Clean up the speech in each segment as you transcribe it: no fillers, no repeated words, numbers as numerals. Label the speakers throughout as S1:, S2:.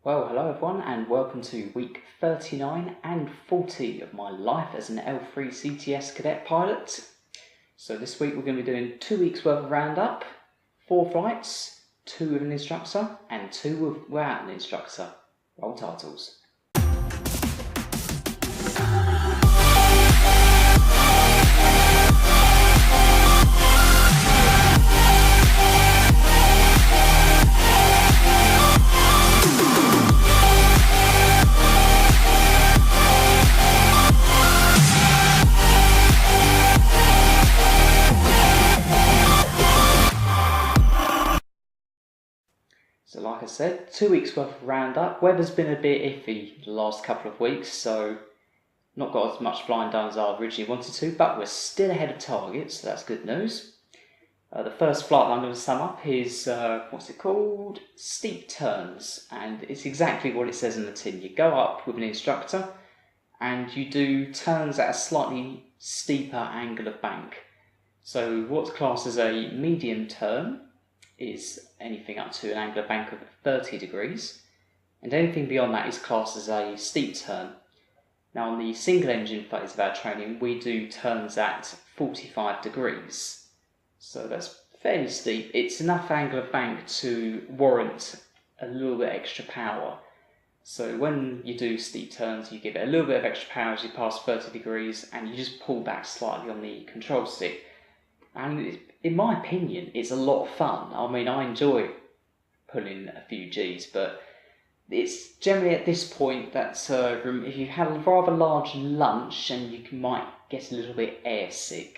S1: Well, hello everyone and welcome to week 39 and 40 of my life as an L3 CTS cadet pilot. So this week we're going to be doing 2 weeks worth of roundup, 4 flights, 2 with an instructor and 2 without an instructor. Roll titles. So like I said, 2 weeks worth of roundup. Weather's been a bit iffy the last couple of weeks, so not got as much flying done as I originally wanted to, but we're still ahead of target, so that's good news. The first flight that I'm going to sum up is, what's it called? Steep turns, and it's exactly what it says in the tin. You go up with an instructor, and you do turns at a slightly steeper angle of bank. So what's classed as a medium turn is anything up to an angle of bank of 30 degrees, and anything beyond that is classed as a steep turn. Now on the single engine phase of our training we do turns at 45 degrees, so that's fairly steep. It's enough angle of bank to warrant a little bit extra power. So when you do steep turns you give it a little bit of extra power as you pass 30 degrees and you just pull back slightly on the control stick. And in my opinion, it's a lot of fun. I mean, I enjoy pulling a few Gs, but it's generally at this point that if you had a rather large lunch and you might get a little bit airsick.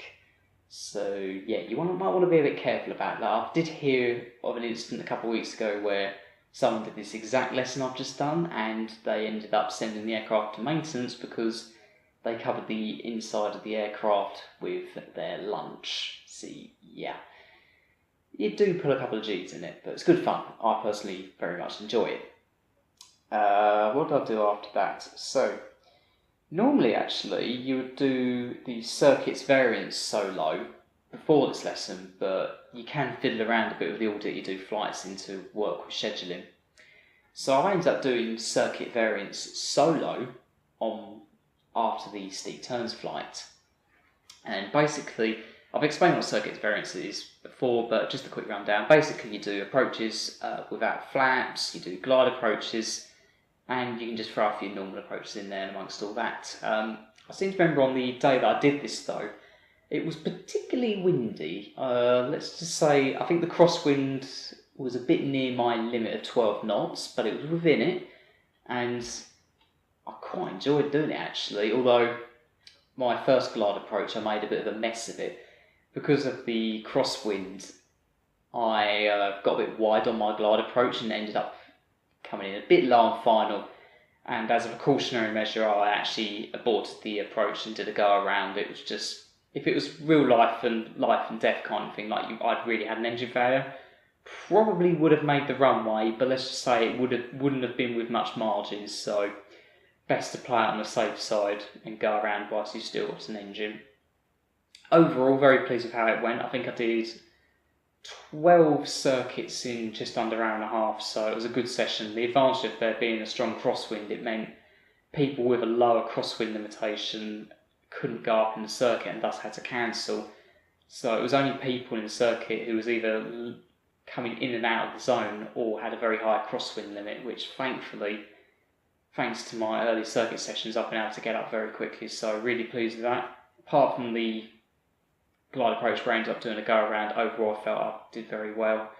S1: So yeah, might want to be a bit careful about that. I did hear of an incident a couple of weeks ago where someone did this exact lesson I've just done and they ended up sending the aircraft to maintenance because they covered the inside of the aircraft with their lunch. See, yeah. You do put a couple of Gs in it, but it's good fun. I personally very much enjoy it. What did I do after that? So, normally actually you would do the circuits variance solo before this lesson, but you can fiddle around a bit with the order you do flights in to work with scheduling. So I ended up doing circuit variance solo after the steep turns flight. And basically, I've explained what circuit variance is before, but just a quick rundown. Basically, you do approaches without flaps, you do glide approaches, and you can just throw a few normal approaches in there amongst all that. I seem to remember on the day that I did this though, it was particularly windy. Let's just say, I think the crosswind was a bit near my limit of 12 knots, but it was within it, and I quite enjoyed doing it actually, although my first glide approach I made a bit of a mess of it. Because of the crosswind, I got a bit wide on my glide approach and ended up coming in a bit low on final. And as a precautionary measure, I actually aborted the approach and did a go around. It was just, if it was real life and death kind of thing, like I'd really had an engine failure, probably would have made the runway, but let's just say it wouldn't have been with much margins. So best to play it on the safe side and go around whilst you still got an engine. Overall, very pleased with how it went. I think I did 12 circuits in just under an hour and a half, so it was a good session. The advantage of there being a strong crosswind, it meant people with a lower crosswind limitation couldn't go up in the circuit and thus had to cancel. So it was only people in the circuit who was either coming in and out of the zone or had a very high crosswind limit, which thankfully, thanks to my early circuit sessions, I've been able to get up very quickly, so really pleased with that. Apart from the glide approach where I ended up doing a go around, overall I felt I did very well.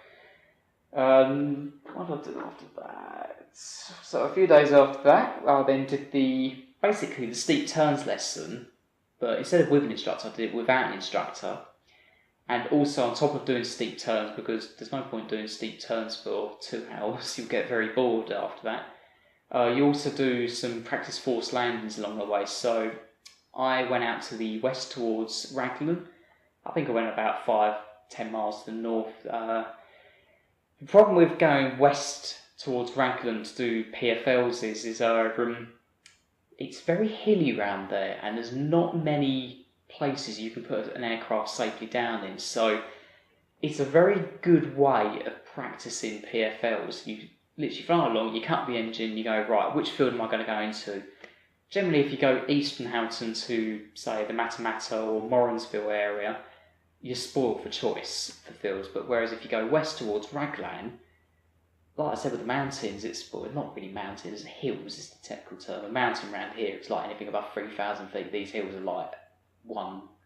S1: What did I do after that? So a few days after that, I then did basically the steep turns lesson, but instead of with an instructor, I did it without an instructor. And also on top of doing steep turns, because there's no point doing steep turns for 2 hours, you'll get very bored after that. You also do some practice forced landings along the way. So I went out to the west towards Raglan. I think I went about 5-10 miles to the north. The problem with going west towards Raglan to do PFLs is it's very hilly around there, and there's not many places you can put an aircraft safely down in. So it's a very good way of practicing PFLs. literally flying along, you cut the engine, you go, right, which field am I going to go into? Generally, if you go east from Houghton to, say, the Matamata or Morrinsville area, you're spoiled for choice for fields. But whereas if you go west towards Raglan, like I said with the mountains, it's not really mountains, hills is the technical term. A mountain around here, it's like anything above 3,000 feet. These hills are like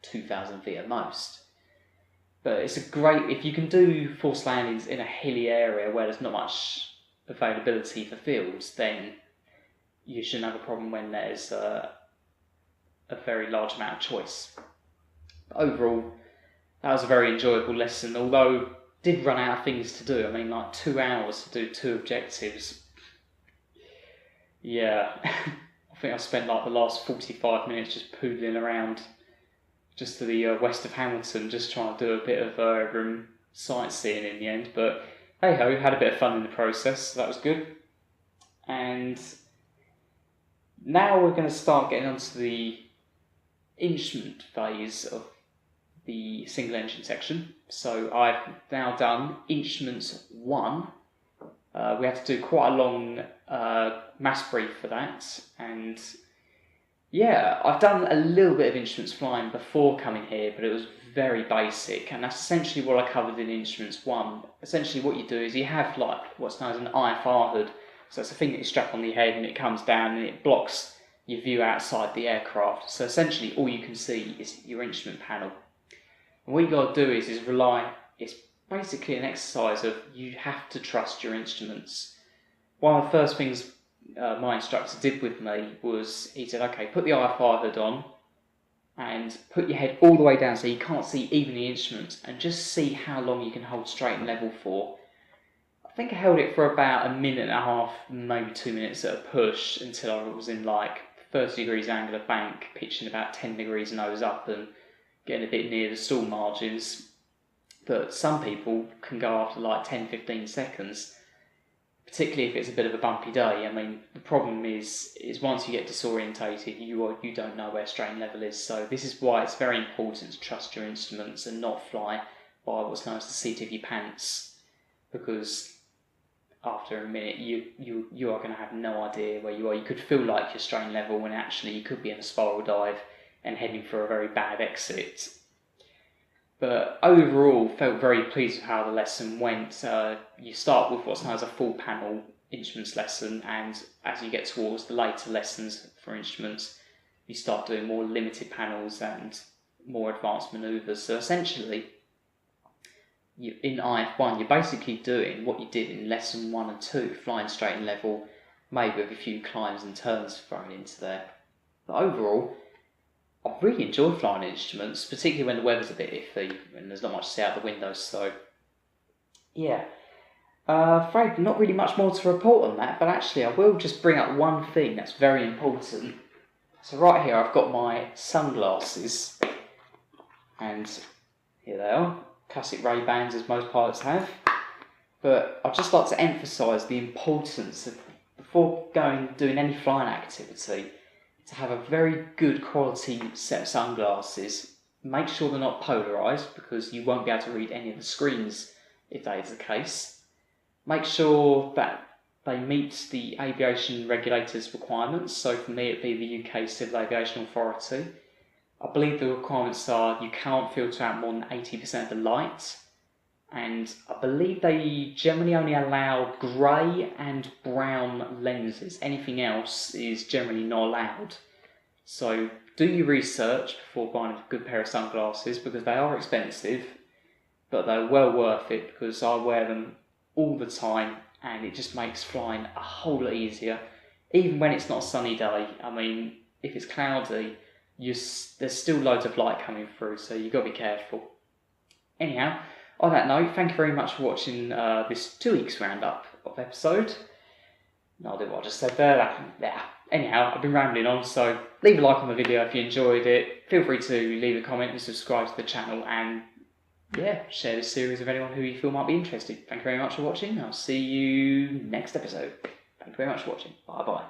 S1: 2,000 feet at most. But it's a great, if you can do forced landings in a hilly area where there's not much availability for fields, then you shouldn't have a problem when there's a very large amount of choice. But overall, that was a very enjoyable lesson, although did run out of things to do. I mean, like 2 hours to do 2 objectives. Yeah, I think I spent like the last 45 minutes just poodling around just to the west of Hamilton, just trying to do a bit of sightseeing in the end. But hey ho, had a bit of fun in the process, so that was good. And now we're going to start getting onto the instrument phase of the single engine section. So I've now done instruments 1. We had to do quite a long mass brief for that, and yeah, I've done a little bit of instruments flying before coming here, but it was very basic, and that's essentially what I covered in instruments 1. Essentially what you do is you have like what's known as an IFR hood. So it's a thing that you strap on your head and it comes down and it blocks your view outside the aircraft. So essentially all you can see is your instrument panel. And what you got to do is it's basically an exercise of you have to trust your instruments. One of the first things my instructor did with me was he said, okay, put the IFR hood on and put your head all the way down so you can't see even the instruments, and just see how long you can hold straight and level for. I think I held it for about 1.5 minutes, maybe 2 minutes at a push, until I was in like 30 degrees angle of bank, pitching about 10 degrees nose up and getting a bit near the stall margins. But some people can go after like 10-15 seconds, particularly if it's a bit of a bumpy day. I mean, the problem is once you get disorientated, you don't know where strain level is. So this is why it's very important to trust your instruments and not fly by what's known as the seat of your pants, because after a minute you are going to have no idea where you are. You could feel like your strain level when actually you could be in a spiral dive and heading for a very bad exit. But overall, felt very pleased with how the lesson went. You start with what's known as a full panel instruments lesson, and as you get towards the later lessons for instruments, you start doing more limited panels and more advanced manoeuvres. So essentially, in IF1, you're basically doing what you did in lesson 1 and 2, flying straight and level, maybe with a few climbs and turns thrown into there. But overall, I really enjoy flying instruments, particularly when the weather's a bit iffy and there's not much to see out the window. So yeah, afraid not really much more to report on that, but actually I will just bring up one thing that's very important. So right here I've got my sunglasses, and here they are, classic Ray-Bans as most pilots have. But I'd just like to emphasise the importance of, before doing any flying activity, to have a very good quality set of sunglasses. Make sure they're not polarised, because you won't be able to read any of the screens if that is the case. Make sure that they meet the aviation regulators' requirements. So for me it'd be the UK Civil Aviation Authority. I believe the requirements are you can't filter out more than 80% of the light, and I believe they generally only allow grey and brown lenses. Anything else is generally not allowed. So do your research before buying a good pair of sunglasses, because they are expensive, but they're well worth it, because I wear them all the time and it just makes flying a whole lot easier. Even when it's not a sunny day, I mean, if it's cloudy, there's still loads of light coming through, so you've got to be careful. Anyhow, on that note, thank you very much for watching this 2 weeks roundup of episode. I'll do what I just said there. Anyhow, I've been rambling on, so leave a like on the video if you enjoyed it. Feel free to leave a comment and subscribe to the channel, and yeah, share this series with anyone who you feel might be interested. Thank you very much for watching. I'll see you next episode. Thank you very much for watching. Bye bye.